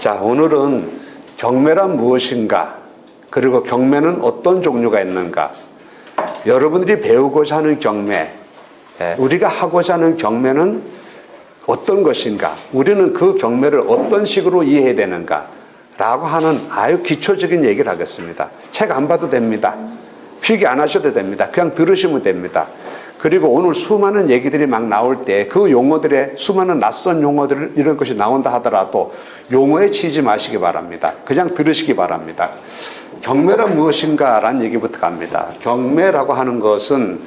자, 오늘은 경매란 무엇인가, 그리고 경매는 어떤 종류가 있는가, 여러분들이 배우고자 하는 경매, 우리가 하고자 하는 경매는 어떤 것인가, 우리는 그 경매를 어떤 식으로 이해해야 되는가 라고 하는 아주 기초적인 얘기를 하겠습니다. 책 안 봐도 됩니다. 필기 안 하셔도 됩니다. 그냥 들으시면 됩니다. 그리고 오늘 수많은 얘기들이 막 나올 때 그 용어들의 수많은 낯선 용어들 이런 것이 나온다 하더라도 용어에 치지 마시기 바랍니다. 그냥 들으시기 바랍니다. 경매란 무엇인가 라는 얘기부터 갑니다. 경매라고 하는 것은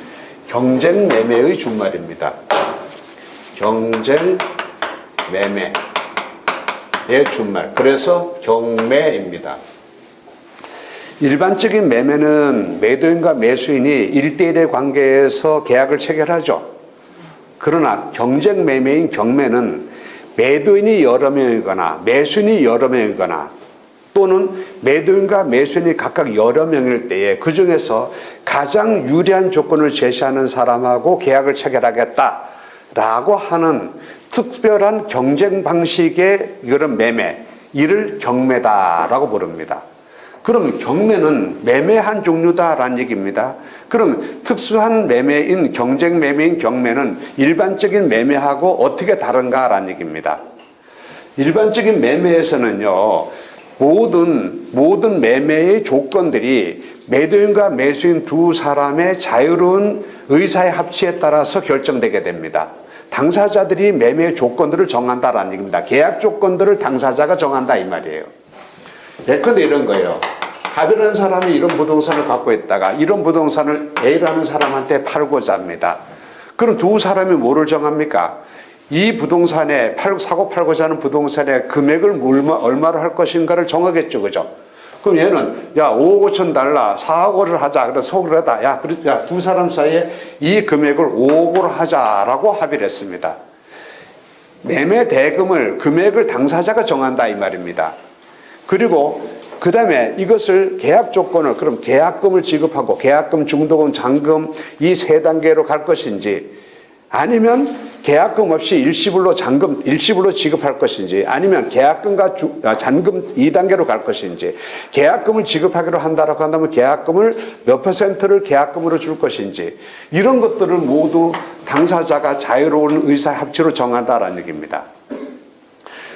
경쟁 매매의 준말입니다. 경쟁 매매의 준말. 그래서 경매입니다. 일반적인 매매는 매도인과 매수인이 1대1의 관계에서 계약을 체결하죠. 그러나 경쟁 매매인 경매는 매도인이 여러 명이거나 매수인이 여러 명이거나 또는 매도인과 매수인이 각각 여러 명일 때에 그 중에서 가장 유리한 조건을 제시하는 사람하고 계약을 체결하겠다라고 하는 특별한 경쟁 방식의 이런 매매, 이를 경매다라고 부릅니다. 그럼 경매는 매매한 종류다라는 얘기입니다. 그럼 특수한 매매인 경쟁 매매인 경매는 일반적인 매매하고 어떻게 다른가라는 얘기입니다. 일반적인 매매에서는요, 모든 매매의 조건들이 매도인과 매수인 두 사람의 자유로운 의사의 합치에 따라서 결정되게 됩니다. 당사자들이 매매의 조건들을 정한다라는 얘기입니다. 계약 조건들을 당사자가 정한다 이 말이에요. 예컨대 이런 거예요. 갑이라는 사람이 이런 부동산을 갖고 있다가 이런 부동산을 A라는 사람한테 팔고자 합니다. 그럼 두 사람이 뭐를 정합니까? 이 부동산에 사고 팔고자 하는 부동산의 금액을 얼마로 할 것인가를 정하겠죠. 그죠? 그럼 얘는 야 5억 5천 달러 4억을 하자. 그래서 그러다 야 두 사람 사이에 이 금액을 5억으로 하자라고 합의를 했습니다. 매매 대금을 금액을 당사자가 정한다 이 말입니다. 그리고 그 다음에 이것을 계약 조건을 그럼 계약금을 지급하고 계약금, 중도금, 잔금 이 세 단계로 갈 것인지 아니면 계약금 없이 일시불로 지급할 것인지 아니면 계약금과 잔금 2단계로 갈 것인지 계약금을 지급하기로 한다라고 한다면 계약금을 몇 %를 계약금으로 줄 것인지 이런 것들을 모두 당사자가 자유로운 의사 합치로 정한다라는 얘기입니다.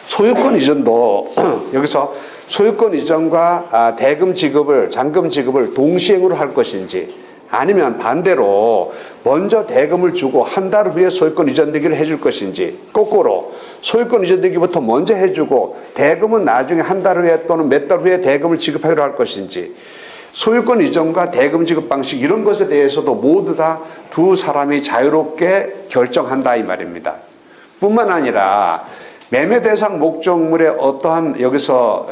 소유권 이전도 여기서 소유권 이전과 대금 지급을 잔금 지급을 동시행으로 할 것인지 아니면 반대로 먼저 대금을 주고 한 달 후에 소유권 이전되기를 해줄 것인지 거꾸로 소유권 이전되기부터 먼저 해주고 대금은 나중에 한 달 후에 또는 몇 달 후에 대금을 지급하기로 할 것인지 소유권 이전과 대금 지급 방식 이런 것에 대해서도 모두 다 두 사람이 자유롭게 결정한다 이 말입니다. 뿐만 아니라 매매 대상 목적물에 어떠한 여기서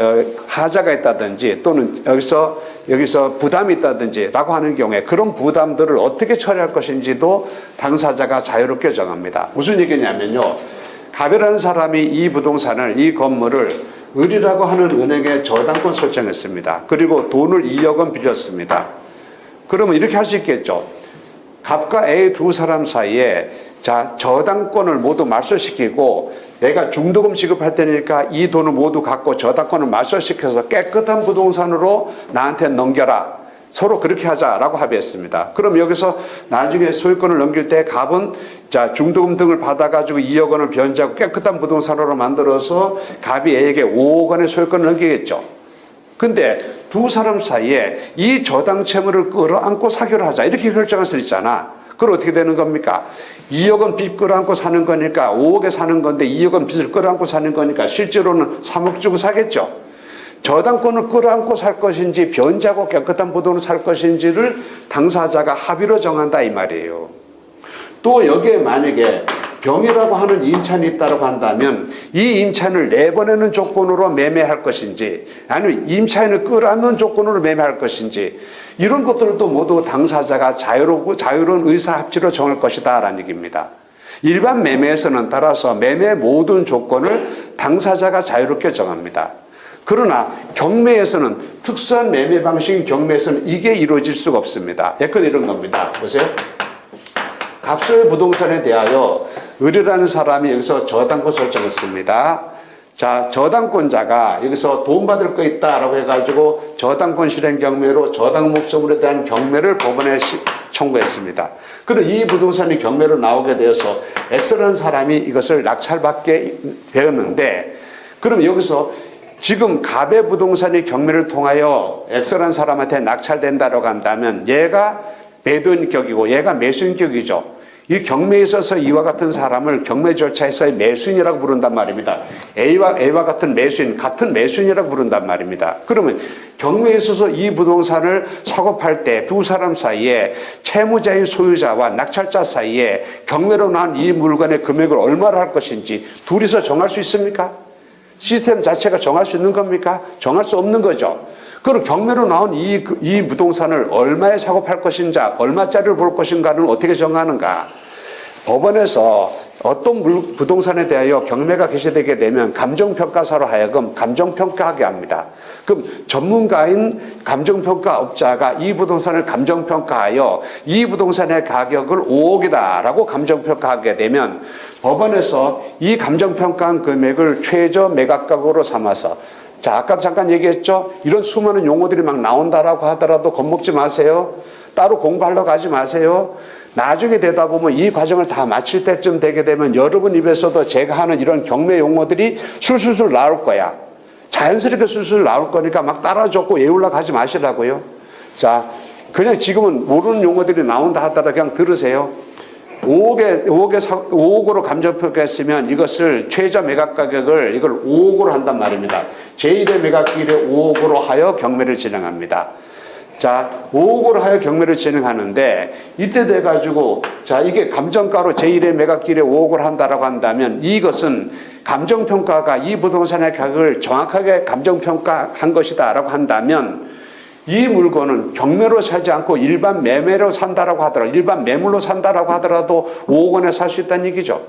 하자가 있다든지 또는 여기서 부담이 있다든지 라고 하는 경우에 그런 부담들을 어떻게 처리할 것인지도 당사자가 자유롭게 정합니다. 무슨 얘기냐면요. 갑이라는 사람이 이 부동산을 이 건물을 을이라고 하는 은행에 저당권 설정했습니다. 그리고 돈을 2억 원 빌렸습니다. 그러면 이렇게 할 수 있겠죠. 갑과 A 두 사람 사이에 자 저당권을 모두 말소시키고 내가 중도금 지급할 테니까 이 돈을 모두 갖고 저당권을 말소시켜서 깨끗한 부동산으로 나한테 넘겨라. 서로 그렇게 하자라고 합의했습니다. 그럼 여기서 나중에 소유권을 넘길 때 갑은 자 중도금 등을 받아가지고 2억 원을 변제하고 깨끗한 부동산으로 만들어서 갑이 A에게 5억 원의 소유권을 넘기겠죠. 근데 두 사람 사이에 이 저당 채무를 끌어안고 사기를 하자 이렇게 결정할 수 있잖아. 그럼 어떻게 되는 겁니까? 2억 원 빚 끌어안고 사는 거니까 5억에 사는 건데 2억 원 빚을 끌어안고 사는 거니까 실제로는 3억 주고 사겠죠. 저당권을 끌어안고 살 것인지 변제하고 깨끗한 부동을 살 것인지를 당사자가 합의로 정한다 이 말이에요. 또 여기에 만약에 병이라고 하는 임차인이 있다고 한다면 이 임차인을 내보내는 조건으로 매매할 것인지 아니면 임차인을 끌어안는 조건으로 매매할 것인지 이런 것들도 모두 당사자가 자유로운 의사합치로 정할 것이다 라는 얘기입니다. 일반 매매에서는 따라서 매매 모든 조건을 당사자가 자유롭게 정합니다. 그러나 경매에서는 특수한 매매 방식인 경매에서는 이게 이루어질 수가 없습니다. 예컨대 이런 겁니다. 보세요. 갑소의 부동산에 대하여 을이라는 사람이 여기서 저당권 설정했습니다. 자, 저당권자가 여기서 돈 받을 거 있다라고 해가지고 저당권 실행 경매로 저당 목적물에 대한 경매를 법원에 청구했습니다. 그리고 이 부동산이 경매로 나오게 되어서 X라는 사람이 이것을 낙찰받게 되었는데, 그럼 여기서 지금 갑의 부동산이 경매를 통하여 X라는 사람한테 낙찰된다고 한다면 얘가 매도인격이고 얘가 매수인격이죠. 이 경매에 있어서 이와 같은 사람을 경매 절차에서의 매수인이라고 부른단 말입니다. A와 같은 매수인, 같은 매수인이라고 부른단 말입니다. 그러면 경매에 있어서 이 부동산을 사고 팔 때 두 사람 사이에 채무자인 소유자와 낙찰자 사이에 경매로 나온 이 물건의 금액을 얼마로 할 것인지 둘이서 정할 수 있습니까? 시스템 자체가 정할 수 있는 겁니까? 정할 수 없는 거죠. 그리고 경매로 나온 이 부동산을 얼마에 사고 팔 것인가, 얼마짜리를 볼 것인가는 어떻게 정하는가? 법원에서 어떤 부동산에 대하여 경매가 개시되게 되면 감정평가사로 하여금 감정평가하게 합니다. 그럼 전문가인 감정평가업자가 이 부동산을 감정평가하여 이 부동산의 가격을 5억이다라고 감정평가하게 되면 법원에서 이 감정평가한 금액을 최저 매각가격으로 삼아서, 자, 아까도 잠깐 얘기했죠? 이런 수많은 용어들이 막 나온다라고 하더라도 겁먹지 마세요. 따로 공부하려고 하지 마세요. 나중에 되다 보면 이 과정을 다 마칠 때쯤 되게 되면 여러분 입에서도 제가 하는 이런 경매 용어들이 술술술 나올 거야. 자연스럽게 술술 나올 거니까 막 따라 적고 외우려고 하지 마시라고요. 자, 그냥 지금은 모르는 용어들이 나온다 하더라도 그냥 들으세요. 5억으로 감정평가했으면 이것을 최저 매각 가격을 이걸 5억으로 한단 말입니다. 제1의 매각기일에 5억으로 하여 경매를 진행합니다. 자, 5억으로 하여 경매를 진행하는데 이때 돼가지고, 자, 이게 감정가로 제1의 매각기일에 5억을 한다라고 한다면 이것은 감정평가가 이 부동산의 가격을 정확하게 감정평가한 것이다라고 한다면 이 물건은 경매로 사지 않고 일반 매매로 산다라고 하더라도, 일반 매물로 산다라고 하더라도 5억 원에 살 수 있다는 얘기죠.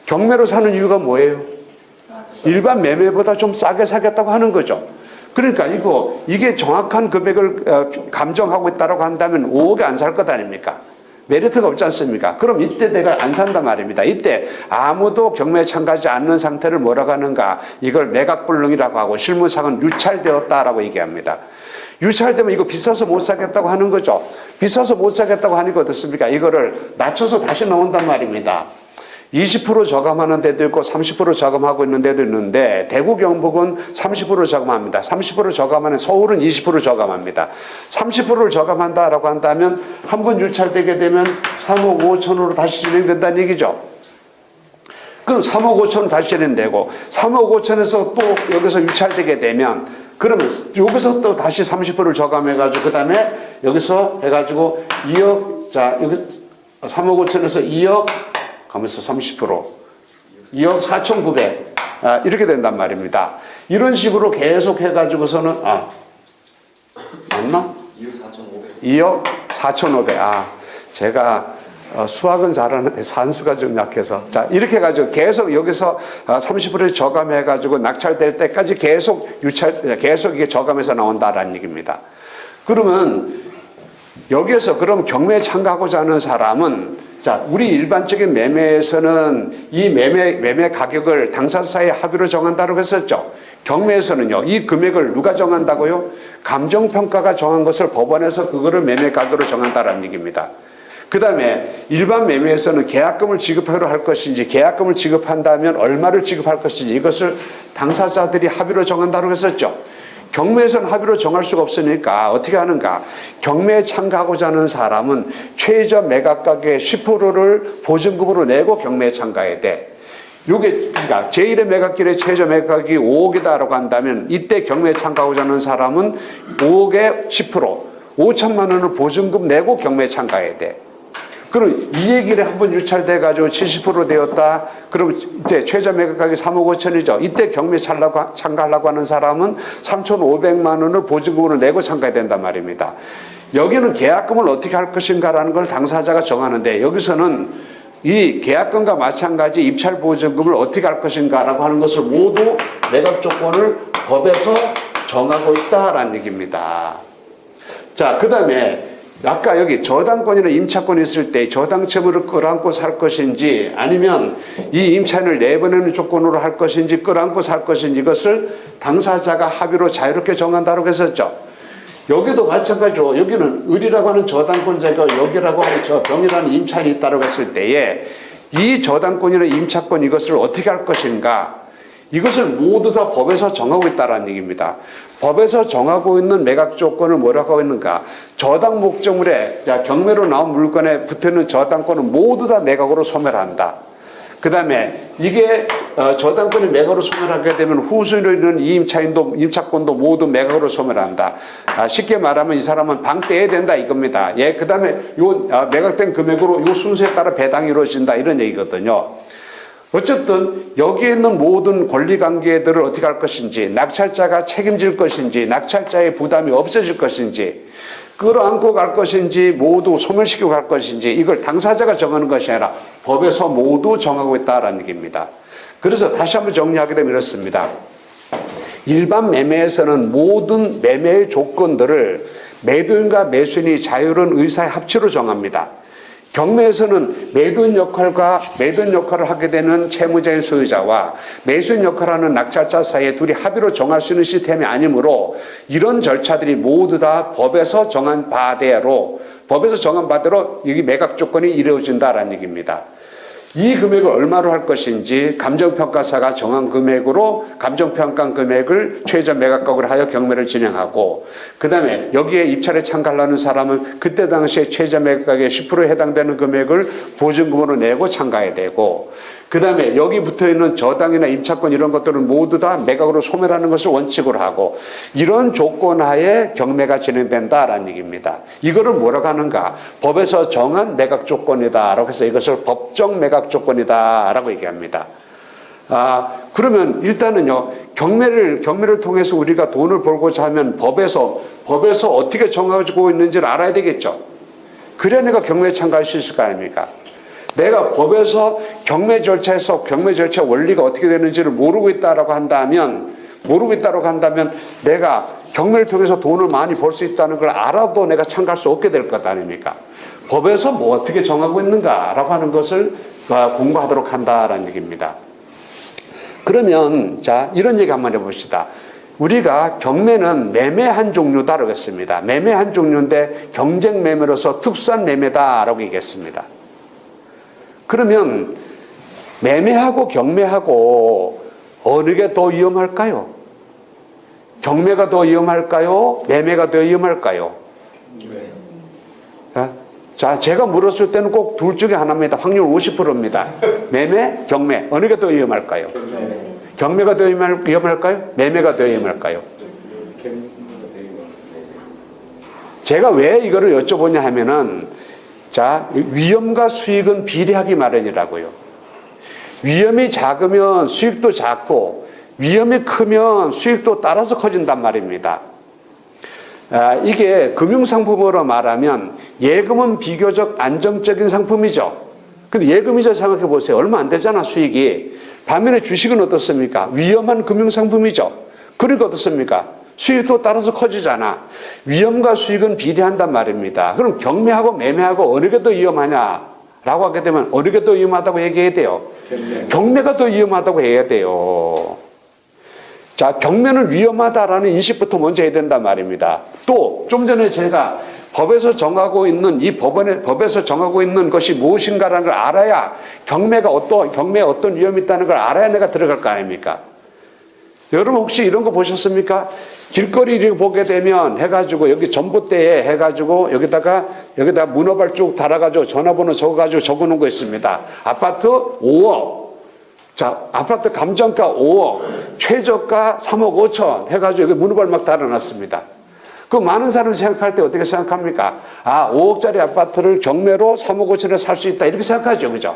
경매로 사는 이유가 뭐예요? 일반 매매보다 좀 싸게 사겠다고 하는 거죠. 그러니까 이게 정확한 금액을 감정하고 있다라고 한다면 5억에 안 살 것 아닙니까? 메리트가 없지 않습니까? 그럼 이때 내가 안 산단 말입니다. 이때 아무도 경매에 참가하지 않는 상태를 뭐라고 하는가? 이걸 매각불능이라고 하고 실무상은 유찰되었다라고 얘기합니다. 유찰되면 이거 비싸서 못 사겠다고 하는 거죠. 비싸서 못 사겠다고 하니까 어떻습니까? 이거를 낮춰서 다시 나온단 말입니다. 20% 저감하는 데도 있고 30% 저감하고 있는 데도 있는데 대구 경북은 30% 저감합니다. 30% 저감하는 서울은 20% 저감합니다. 30%를 저감한다라고 한다면 한 번 유찰되게 되면 3억 5천으로 다시 진행된다는 얘기죠. 그럼 3억 5천 다시 진행되고 3억 5천에서 또 여기서 유찰되게 되면 그러면 여기서 또 다시 30%를 저감해가지고 그 다음에 여기서 해가지고 2억, 자 여기 3억 5천에서 2억 가면서 30% 2억 4,900 이렇게 된단 말입니다. 이런 식으로 계속 해가지고서는 맞나? 2억 4,500 제가 수학은 잘하는데 산수가 좀 약해서 자 이렇게 해가지고 계속 여기서 30% 저감해가지고 낙찰될 때까지 계속 이게 저감해서 나온다라는 얘기입니다. 그러면 여기에서 그럼 경매에 참가하고자 하는 사람은 자, 우리 일반적인 매매에서는 이 매매 가격을 당사자의 합의로 정한다고 했었죠. 경매에서는요, 이 금액을 누가 정한다고요? 감정평가가 정한 것을 법원에서 그거를 매매 가격으로 정한다는 얘기입니다. 그 다음에 일반 매매에서는 계약금을 지급하기로 할 것인지, 계약금을 지급한다면 얼마를 지급할 것인지 이것을 당사자들이 합의로 정한다고 했었죠. 경매에서는 합의로 정할 수가 없으니까 어떻게 하는가? 경매에 참가하고자 하는 사람은 최저 매각가격의 10%를 보증금으로 내고 경매에 참가해야 돼. 요게 그러니까 제1의 매각기일의 최저 매각이 5억이다라고 한다면 이때 경매에 참가하고자 하는 사람은 5억의 10% 5천만 원을 보증금 내고 경매에 참가해야 돼. 그럼 이 얘기를 한번 유찰돼가지고 70% 되었다. 그럼 이제 최저 매각가격이 3억 5천이죠. 이때 경매에 참가하려고 하는 사람은 3,500만 원을 보증금으로 내고 참가해야 된단 말입니다. 여기는 계약금을 어떻게 할 것인가라는 걸 당사자가 정하는데 여기서는 이 계약금과 마찬가지 입찰 보증금을 어떻게 할 것인가라고 하는 것을 모두 매각 조건을 법에서 정하고 있다라는 얘기입니다. 자, 그 다음에 아까 여기 저당권이나 임차권이 있을 때 저당채무를 끌어안고 살 것인지 아니면 이 임차인을 내보내는 조건으로 할 것인지 끌어안고 살 것인지 이것을 당사자가 합의로 자유롭게 정한다고 했었죠. 여기도 마찬가지로 여기는 을이라고 하는 저당권자가 여기라고 하는 저 병이라는 임차인이 있다고 했을 때에 이 저당권이나 임차권 이것을 어떻게 할 것인가, 이것을 모두 다 법에서 정하고 있다는 얘기입니다. 법에서 정하고 있는 매각 조건을 뭐라고 하고 있는가? 저당 목적물에 경매로 나온 물건에 붙어있는 저당권은 모두 다 매각으로 소멸한다. 그 다음에 이게 저당권이 매각으로 소멸하게 되면 후순위로 있는 이 임차권도 모두 매각으로 소멸한다. 쉽게 말하면 이 사람은 방 떼야 된다 이겁니다. 예, 그 다음에 요 매각된 금액으로 요 순서에 따라 배당이 이루어진다 이런 얘기거든요. 어쨌든 여기에 있는 모든 권리관계들을 어떻게 할 것인지, 낙찰자가 책임질 것인지, 낙찰자의 부담이 없어질 것인지, 끌어안고 갈 것인지, 모두 소멸시키고 갈 것인지, 이걸 당사자가 정하는 것이 아니라 법에서 모두 정하고 있다는 얘기입니다. 그래서 다시 한번 정리하게 되면 이렇습니다. 일반 매매에서는 모든 매매의 조건들을 매도인과 매수인이 자유로운 의사의 합치로 정합니다. 경매에서는 매도인 역할을 하게 되는 채무자인 소유자와 매수인 역할을 하는 낙찰자 사이에 둘이 합의로 정할 수 있는 시스템이 아니므로 이런 절차들이 모두 다 법에서 정한 바대로 여기 매각 조건이 이루어진다라는 얘기입니다. 이 금액을 얼마로 할 것인지 감정평가사가 정한 금액으로 감정평가 금액을 최저 매각가격으로 하여 경매를 진행하고, 그 다음에 여기에 입찰에 참가하는 사람은 그때 당시에 최저 매각가격의 10%에 해당되는 금액을 보증금으로 내고 참가해야 되고, 그 다음에 여기 붙어있는 저당이나 임차권 이런 것들은 모두 다 매각으로 소멸하는 것을 원칙으로 하고, 이런 조건 하에 경매가 진행된다라는 얘기입니다. 이거를 뭐라고 하는가? 법에서 정한 매각 조건이다라고 해서 이것을 법정 매각 조건이다라고 얘기합니다. 그러면 일단은요, 경매를 통해서 우리가 돈을 벌고자 하면 법에서 어떻게 정하고 있는지를 알아야 되겠죠. 그래야 내가 경매에 참가할 수 있을 거 아닙니까? 내가 법에서 경매 절차 원리가 어떻게 되는지를 모르고 있다고 한다면 내가 경매를 통해서 돈을 많이 벌 수 있다는 걸 알아도 내가 참가할 수 없게 될 것 아닙니까? 법에서 뭐 어떻게 정하고 있는가라고 하는 것을 공부하도록 한다라는 얘기입니다. 그러면 자, 이런 얘기 한번 해봅시다. 우리가 경매는 매매 한 종류다라고 했습니다. 매매 한 종류인데 경쟁 매매로서 특수한 매매다라고 얘기했습니다. 그러면 매매하고 경매하고 어느 게 더 위험할까요? 경매가 더 위험할까요? 매매가 더 위험할까요? 자, 제가 물었을 때는 꼭 둘 중에 하나입니다. 확률 50%입니다. 매매, 경매 어느 게 더 위험할까요? 경매가 더 위험할까요? 매매가 더 위험할까요? 제가 왜 이거를 여쭤보냐 하면은, 자, 위험과 수익은 비례하기 마련이라고요. 위험이 작으면 수익도 작고 위험이 크면 수익도 따라서 커진단 말입니다. 이게 금융상품으로 말하면 예금은 비교적 안정적인 상품이죠. 근데 예금이자 생각해 보세요. 얼마 안 되잖아, 수익이. 반면에 주식은 어떻습니까? 위험한 금융상품이죠. 그러니까 어떻습니까? 수익도 따라서 커지잖아. 위험과 수익은 비례한단 말입니다. 그럼 경매하고 매매하고 어느 게 더 위험하냐라고 하게 되면 어느 게 더 위험하다고 얘기해야 돼요? 경매가 더 위험하다고 해야 돼요. 자, 경매는 위험하다라는 인식부터 먼저 해야 된단 말입니다. 또 좀 전에 제가 법에서 정하고 있는 법에서 정하고 있는 것이 무엇인가라는 걸 알아야 경매에 어떤 위험이 있다는 걸 알아야 내가 들어갈 거 아닙니까? 여러분 혹시 이런 거 보셨습니까? 길거리를 보게 되면 해가지고 여기 전봇대에 해가지고 여기다가 문어발 쭉 달아가지고 전화번호 적어가지고 적어놓은 거 있습니다. 아파트 5억. 자, 아파트 감정가 5억. 최저가 3억 5천 해가지고 여기 문어발 막 달아놨습니다. 그 많은 사람이 생각할 때 어떻게 생각합니까? 5억짜리 아파트를 경매로 3억 5천에 살 수 있다. 이렇게 생각하죠. 그죠?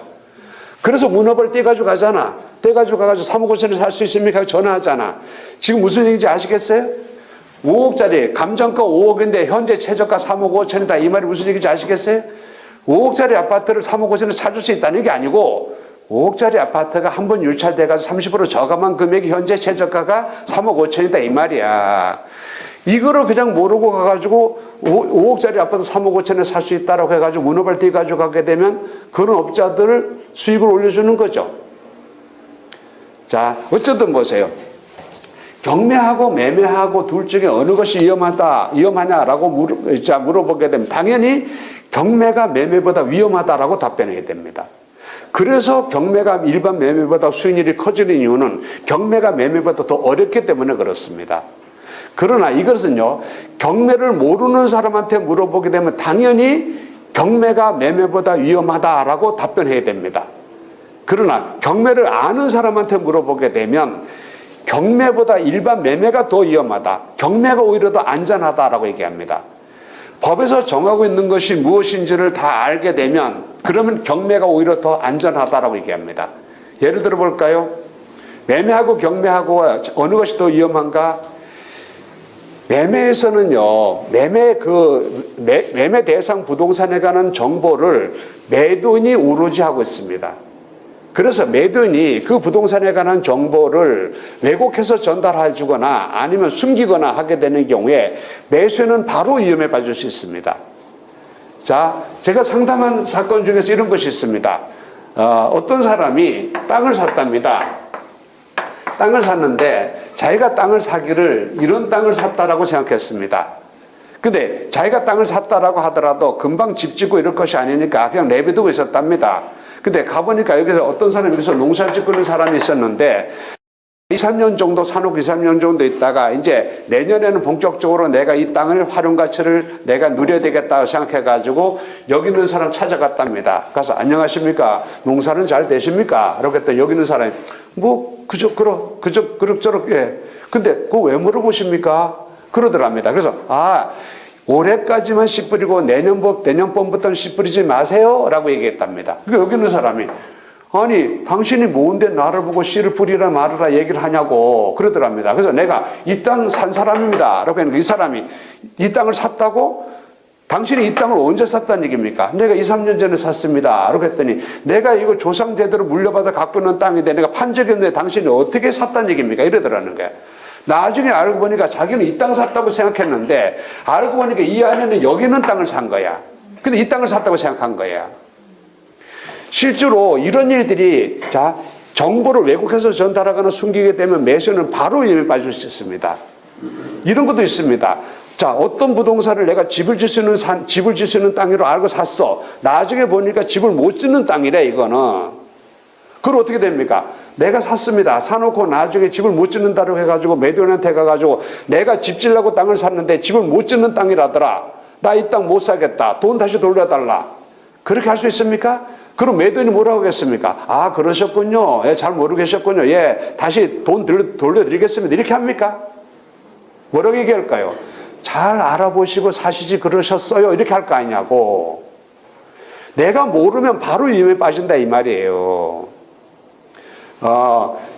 그래서 문어발 떼가지고 가잖아. 떼가지고 가가지고 3억 5천에 살 수 있습니까? 전화하잖아. 지금 무슨 얘기인지 아시겠어요? 5억짜리, 감정가 5억인데 현재 최저가 3억 5천이다. 이 말이 무슨 얘기인지 아시겠어요? 5억짜리 아파트를 3억 5천에 사줄 수 있다는 게 아니고 5억짜리 아파트가 한 번 유찰돼가지고 30% 저감한 금액이 현재 최저가가 3억 5천이다. 이 말이야. 이거를 그냥 모르고 가가지고 5억짜리 아파트 3억 5천에 살 수 있다라고 해가지고 문어발뛰기 가지고 가게 되면 그런 업자들 수익을 올려주는 거죠. 자, 어쨌든 보세요. 경매하고 매매하고 둘 중에 어느 것이 위험하냐라고 물어보게 되면 당연히 경매가 매매보다 위험하다라고 답변하게 됩니다. 그래서 경매가 일반 매매보다 수익률이 커지는 이유는 경매가 매매보다 더 어렵기 때문에 그렇습니다. 그러나 이것은요, 경매를 모르는 사람한테 물어보게 되면 당연히 경매가 매매보다 위험하다라고 답변해야 됩니다. 그러나 경매를 아는 사람한테 물어보게 되면 경매보다 일반 매매가 더 위험하다. 경매가 오히려 더 안전하다라고 얘기합니다. 법에서 정하고 있는 것이 무엇인지를 다 알게 되면 그러면 경매가 오히려 더 안전하다라고 얘기합니다. 예를 들어 볼까요? 매매하고 경매하고 어느 것이 더 위험한가? 매매에서는요, 매매 대상 부동산에 관한 정보를 매도인이 오로지 하고 있습니다. 그래서 매도인이 그 부동산에 관한 정보를 왜곡해서 전달해 주거나 아니면 숨기거나 하게 되는 경우에 매수인은 바로 위험에 빠질 수 있습니다. 자, 제가 상담한 사건 중에서 이런 것이 있습니다. 어떤 사람이 땅을 샀답니다. 땅을 샀는데 자기가 땅을 사기를 이런 땅을 샀다라고 생각했습니다. 근데 자기가 땅을 샀다라고 하더라도 금방 집 짓고 이럴 것이 아니니까 그냥 내비두고 있었답니다. 근데 가보니까 여기서 어떤 사람이 여기서 농사 짓고 있는 사람이 있었는데 2, 3년 정도 사놓고 2, 3년 정도 있다가 이제 내년에는 본격적으로 내가 이 땅을 활용 가치를 내가 누려야 되겠다고 생각해가지고 여기 있는 사람 찾아갔답니다. 가서 안녕하십니까? 농사는 잘 되십니까? 라고 했더니 여기 있는 사람이 뭐 그럭저럭 예. 근데 그거 왜 물어보십니까? 그러더랍니다. 그래서 올해까지만 씨 뿌리고 내년번부터는 씨 뿌리지 마세요 라고 얘기했답니다. 그러니까 여기 있는 사람이 아니 당신이 뭔데 나를 보고 씨를 뿌리라 말으라 얘기를 하냐고 그러더랍니다. 그래서 내가 이 땅 산 사람입니다 라고 했는데 이 사람이 이 땅을 샀다고? 당신이 이 땅을 언제 샀다는 얘기입니까? 내가 2, 3년 전에 샀습니다 라고 했더니 내가 이거 조상제대로 물려받아 갖고 있는 땅인데 내가 판 적이 없는데 당신이 어떻게 샀다는 얘기입니까? 이러더라는 거야. 나중에 알고 보니까 자기는 이 땅 샀다고 생각했는데 알고 보니까 이 안에는 여기 있는 땅을 산 거야. 근데 이 땅을 샀다고 생각한 거야. 실제로 이런 일들이 정보를 왜곡해서 전달하거나 숨기게 되면 매수는 바로 위험에 빠질 수 있습니다. 이런 것도 있습니다. 자, 어떤 부동산을 내가 집을 짓 수 있는 땅으로 알고 샀어. 나중에 보니까 집을 못 짓는 땅이래 이거는. 그럼 어떻게 됩니까? 내가 샀습니다. 사놓고 나중에 집을 못 짓는다고 해가지고 매도인한테 가가지고 내가 집 짓려고 땅을 샀는데 집을 못 짓는 땅이라더라. 나 이 땅 못 사겠다. 돈 다시 돌려달라. 그렇게 할 수 있습니까? 그럼 매도인이 뭐라고 하겠습니까? 그러셨군요. 예, 잘 모르고 계셨군요. 예, 다시 돈 돌려드리겠습니다. 이렇게 합니까? 뭐라고 얘기할까요? 잘 알아보시고 사시지 그러셨어요. 이렇게 할 거 아니냐고. 내가 모르면 바로 위험에 빠진다 이 말이에요.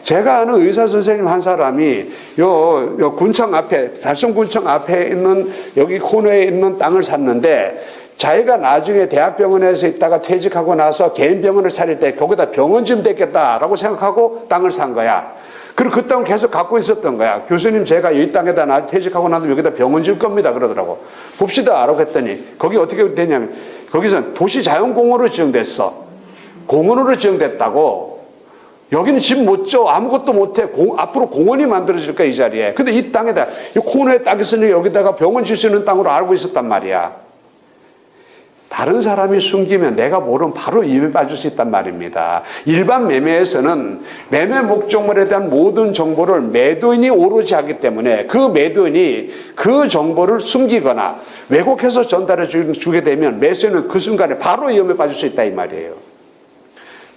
제가 아는 의사 선생님 한 사람이 요 군청 앞에, 달성군청 앞에 있는 여기 코너에 있는 땅을 샀는데 자기가 나중에 대학병원에서 있다가 퇴직하고 나서 개인 병원을 차릴 때 거기다 병원 좀 됐겠다라고 생각하고 땅을 산 거야. 그리고 그 땅을 계속 갖고 있었던 거야. 교수님 제가 이 땅에다 나 퇴직하고 나도 여기다 병원 질 겁니다. 그러더라고. 봅시다. 라고 했더니 거기 어떻게 되냐면 거기서 도시자연공원으로 지정됐어. 공원으로 지정됐다고. 여기는 집 못 줘. 아무것도 못해. 앞으로 공원이 만들어질 거야 이 자리에. 근데 이 땅에다 이 코너에 딱 있으니 여기다가 병원 질 수 있는 땅으로 알고 있었단 말이야. 다른 사람이 숨기면 내가 모르면 바로 위험에 빠질 수 있단 말입니다. 일반 매매에서는 매매 목적물에 대한 모든 정보를 매도인이 오로지 하기 때문에 그 매도인이 그 정보를 숨기거나 왜곡해서 전달해 주게 되면 매수인은 그 순간에 바로 위험에 빠질 수 있다 이 말이에요.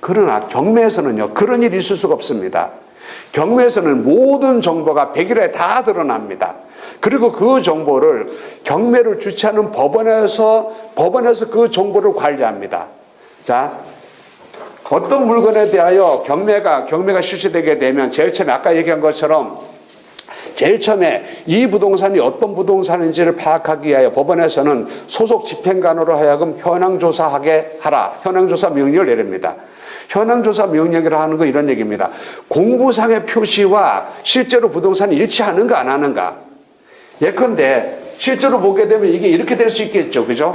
그러나 경매에서는요, 그런 일이 있을 수가 없습니다. 경매에서는 모든 정보가 100일에 다 드러납니다. 그리고 그 정보를 경매를 주최하는 법원에서 그 정보를 관리합니다. 자, 어떤 물건에 대하여 경매가 실시되게 되면 제일 처음에 아까 얘기한 것처럼 제일 처음에 이 부동산이 어떤 부동산인지를 파악하기 위하여 법원에서는 소속 집행관으로 하여금 현황조사하게 하라. 현황조사 명령을 내립니다. 현황조사 명령이라 하는 건 이런 얘기입니다. 공부상의 표시와 실제로 부동산이 일치하는가 안 하는가. 예컨대 실제로 보게 되면 이게 이렇게 될 수 있겠죠. 그죠?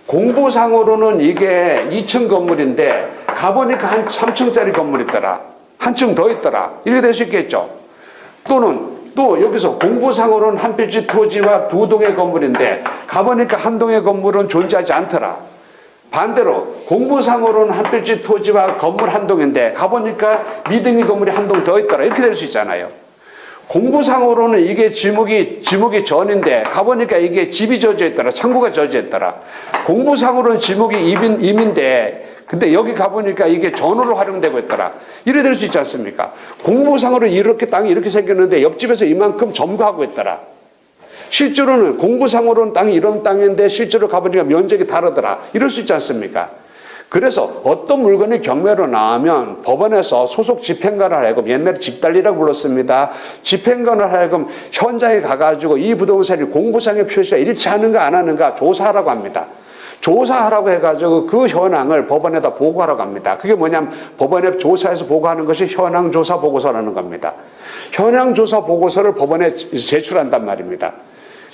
공부상으로는 이게 2층 건물인데 가보니까 한 3층짜리 건물이 있더라. 한 층 더 있더라. 이렇게 될 수 있겠죠. 또는 또 여기서 공부상으로는 한 필지 토지와 두 동의 건물인데 가보니까 한 동의 건물은 존재하지 않더라. 반대로 공부상으로는 한 필지 토지와 건물 한 동인데 가보니까 미등기 건물이 한 동 더 있더라. 이렇게 될 수 있잖아요. 공부상으로는 이게 지목이 전인데 가보니까 이게 집이 져져 있더라. 창고가 져져 있더라. 공부상으로는 지목이 임인데 근데 여기 가보니까 이게 전으로 활용되고 있더라. 이래 될 수 있지 않습니까? 공부상으로 이렇게 땅이 이렇게 생겼는데 옆집에서 이만큼 점거하고 있더라. 실제로는 공부상으로는 땅이 이런 땅인데 실제로 가보니까 면적이 다르더라. 이럴 수 있지 않습니까? 그래서 어떤 물건이 경매로 나오면 법원에서 소속 집행관을 하여금, 옛날에 집달리라고 불렀습니다. 집행관을 하여금 현장에 가가지고 이 부동산이 공부상의 표시가 일치하는가 안 하는가 조사하라고 합니다. 조사하라고 해가지고 그 현황을 법원에다 보고하라고 합니다. 그게 뭐냐면 법원에 조사해서 보고하는 것이 현황조사 보고서라는 겁니다. 현황조사 보고서를 법원에 제출한단 말입니다.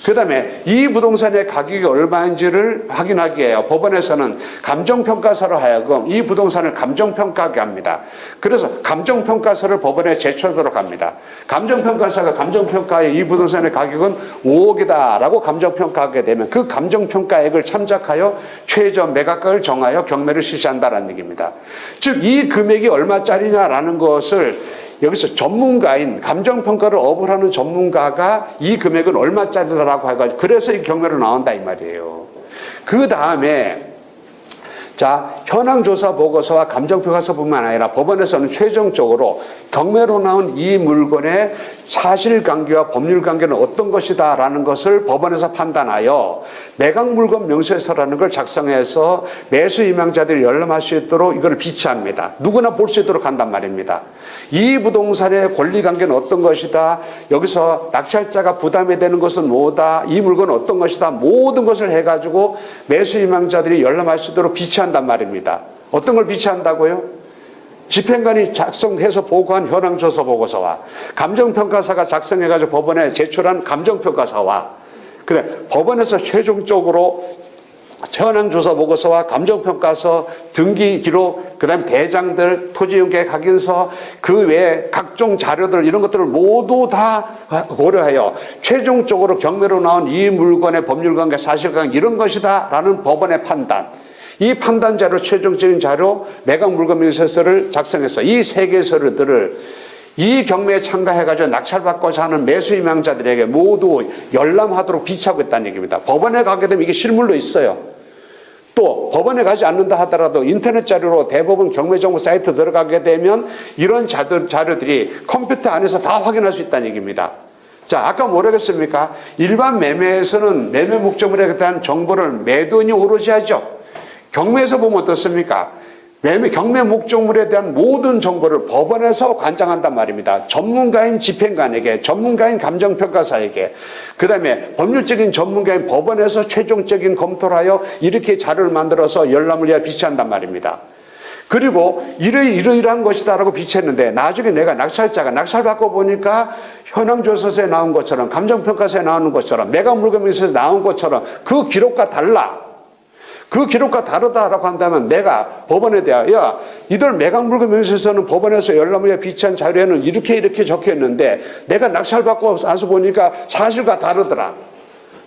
그 다음에 이 부동산의 가격이 얼마인지를 확인하기 위해 법원에서는 감정평가서로 하여금 이 부동산을 감정평가하게 합니다. 그래서 감정평가서를 법원에 제출하도록 합니다. 감정평가서가 감정평가에 이 부동산의 가격은 5억이다 라고 감정평가하게 되면 그 감정평가액을 참작하여 최저 매각가를 정하여 경매를 실시한다는 얘기입니다. 즉 이 금액이 얼마짜리냐라는 것을 여기서 전문가인 감정평가를 업을 하는 전문가가 이 금액은 얼마짜리라고 해가지고 그래서 이 경매로 나온다 이 말이에요. 그 다음에 자, 현황조사 보고서와 감정평가서뿐만 아니라 법원에서는 최종적으로 경매로 나온 이 물건의 사실관계와 법률관계는 어떤 것이다 라는 것을 법원에서 판단하여 매각물건 명세서라는 걸 작성해서 매수 임양자들이 열람할 수 있도록 이걸 비치합니다. 누구나 볼 수 있도록 한단 말입니다. 이 부동산의 권리관계는 어떤 것이다, 여기서 낙찰자가 부담이 되는 것은 뭐다, 이 물건은 어떤 것이다, 모든 것을 해가지고 매수 임양자들이 열람할 수 있도록 비치한단 말입니다. 어떤 걸 비치한다고요? 집행관이 작성해서 보고한 현황조사 보고서와 감정평가사가 작성해가지고 법원에 제출한 감정평가서와 그다음 법원에서 최종적으로 현황조사 보고서와 감정평가서, 등기 기록, 그다음 대장들, 토지용계 확인서, 그 외에 각종 자료들 이런 것들을 모두 다 고려하여 최종적으로 경매로 나온 이 물건의 법률관계, 사실관계 이런 것이다라는 법원의 판단. 이 판단 자료, 최종적인 자료, 매각 물건 명세서를 작성해서 이 세 개의 서류들을 이 경매에 참가해가지고 낙찰받고자 하는 매수 임양자들에게 모두 열람하도록 비치하고 있다는 얘기입니다. 법원에 가게 되면 이게 실물로 있어요. 또 법원에 가지 않는다 하더라도 인터넷 자료로 대법원 경매정보 사이트 들어가게 되면 이런 자료들이 컴퓨터 안에서 다 확인할 수 있다는 얘기입니다. 자, 아까 뭐라고 했습니까? 일반 매매에서는 매매 목적물에 대한 정보를 매도인이 오롯이 하죠. 경매에서 보면 어떻습니까? 경매 목적물에 대한 모든 정보를 법원에서 관장한단 말입니다. 전문가인 집행관에게, 전문가인 감정평가사에게, 그 다음에 법률적인 전문가인 법원에서 최종적인 검토를 하여 이렇게 자료를 만들어서 열람을 위해 비치한단 말입니다. 그리고 이러이러한 것이다라고 비치했는데 나중에 내가 낙찰자가 낙찰받고 보니까 현황조사서에 나온 것처럼, 감정평가서에 나오는 것처럼, 매각물건명세서에 나온 것처럼 그 기록과 달라. 그 기록과 다르다라고 한다면 내가 법원에 대하여 야, 이들 매각물건 명세서는 법원에서 열람을 비치한 자료에는 이렇게 적혀 있는데 내가 낙찰받고 와서 보니까 사실과 다르더라.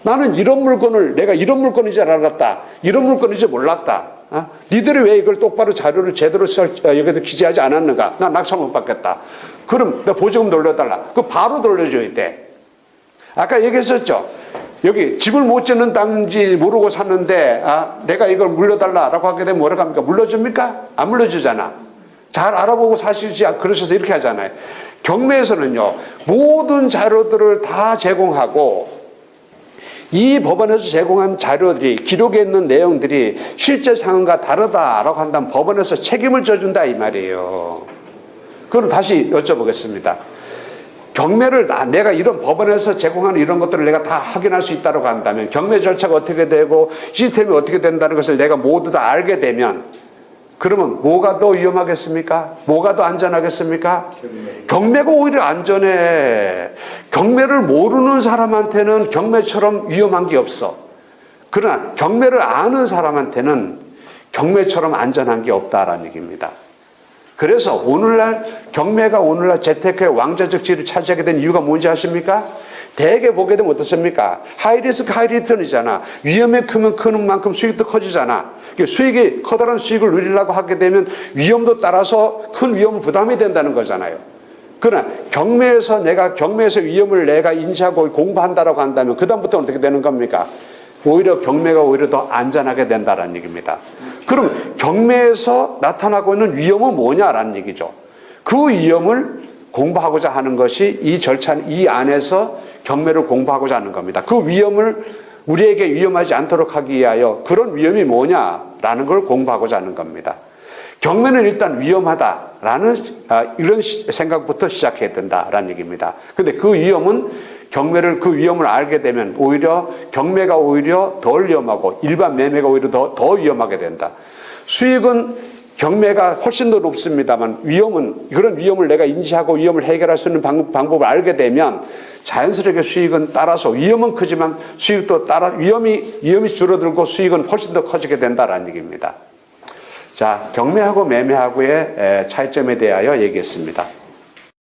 나는 이런 물건을 내가 이런 물건인 줄 알았다. 이런 물건인 줄 몰랐다. 니들이 왜 이걸 똑바로 자료를 제대로 여기서 기재하지 않았는가? 나 낙찰 못 받겠다. 그럼 나 보조금 돌려달라. 그 바로 돌려줘야 돼. 아까 얘기했었죠. 여기 집을 못 짓는 땅인지 모르고 샀는데 내가 이걸 물려달라라고 하게 되면 뭐라고 합니까? 물려줍니까? 안 물려주잖아. 잘 알아보고 사실지 그러셔서 이렇게 하잖아요. 경매에서는요, 모든 자료들을 다 제공하고 이 법원에서 제공한 자료들이, 기록에 있는 내용들이 실제 상황과 다르다라고 한다면 법원에서 책임을 져준다 이 말이에요. 그럼 다시 여쭤보겠습니다. 경매를 내가 이런 법원에서 제공하는 이런 것들을 내가 다 확인할 수 있다고 한다면, 경매 절차가 어떻게 되고 시스템이 어떻게 된다는 것을 내가 모두 다 알게 되면 그러면 뭐가 더 위험하겠습니까? 뭐가 더 안전하겠습니까? 경매가 오히려 안전해. 경매를 모르는 사람한테는 경매처럼 위험한 게 없어. 그러나 경매를 아는 사람한테는 경매처럼 안전한 게 없다라는 얘기입니다. 그래서 오늘날 경매가 오늘날 재테크의 왕좌적 지위를 차지하게 된 이유가 뭔지 아십니까? 대개 보게 되면 어떻습니까? 하이리스크 하이리턴이잖아. 위험이 크면 크는 만큼 수익도 커지잖아. 수익이 커다란 수익을 누리려고 하게 되면 위험도 따라서 큰 위험은 부담이 된다는 거잖아요. 그러나 경매에서 위험을 내가 인지하고 공부한다라고 한다면 그다음부터 어떻게 되는 겁니까? 오히려 경매가 오히려 더 안전하게 된다는 얘기입니다. 그럼 경매에서 나타나고 있는 위험은 뭐냐라는 얘기죠. 그 위험을 공부하고자 하는 것이 이 안에서 경매를 공부하고자 하는 겁니다. 그 위험을 우리에게 위험하지 않도록 하기 위하여 그런 위험이 뭐냐라는 걸 공부하고자 하는 겁니다. 경매는 일단 위험하다라는 이런 생각부터 시작해야 된다라는 얘기입니다. 근데 그 위험을 알게 되면 오히려 경매가 오히려 덜 위험하고 일반 매매가 오히려 더 위험하게 된다. 수익은 경매가 훨씬 더 높습니다만 그런 위험을 내가 인지하고 위험을 해결할 수 있는 방법을 알게 되면 자연스럽게 수익은 따라서 위험은 크지만 수익도 위험이 줄어들고 수익은 훨씬 더 커지게 된다라는 얘기입니다. 자, 경매하고 매매하고의 차이점에 대하여 얘기했습니다.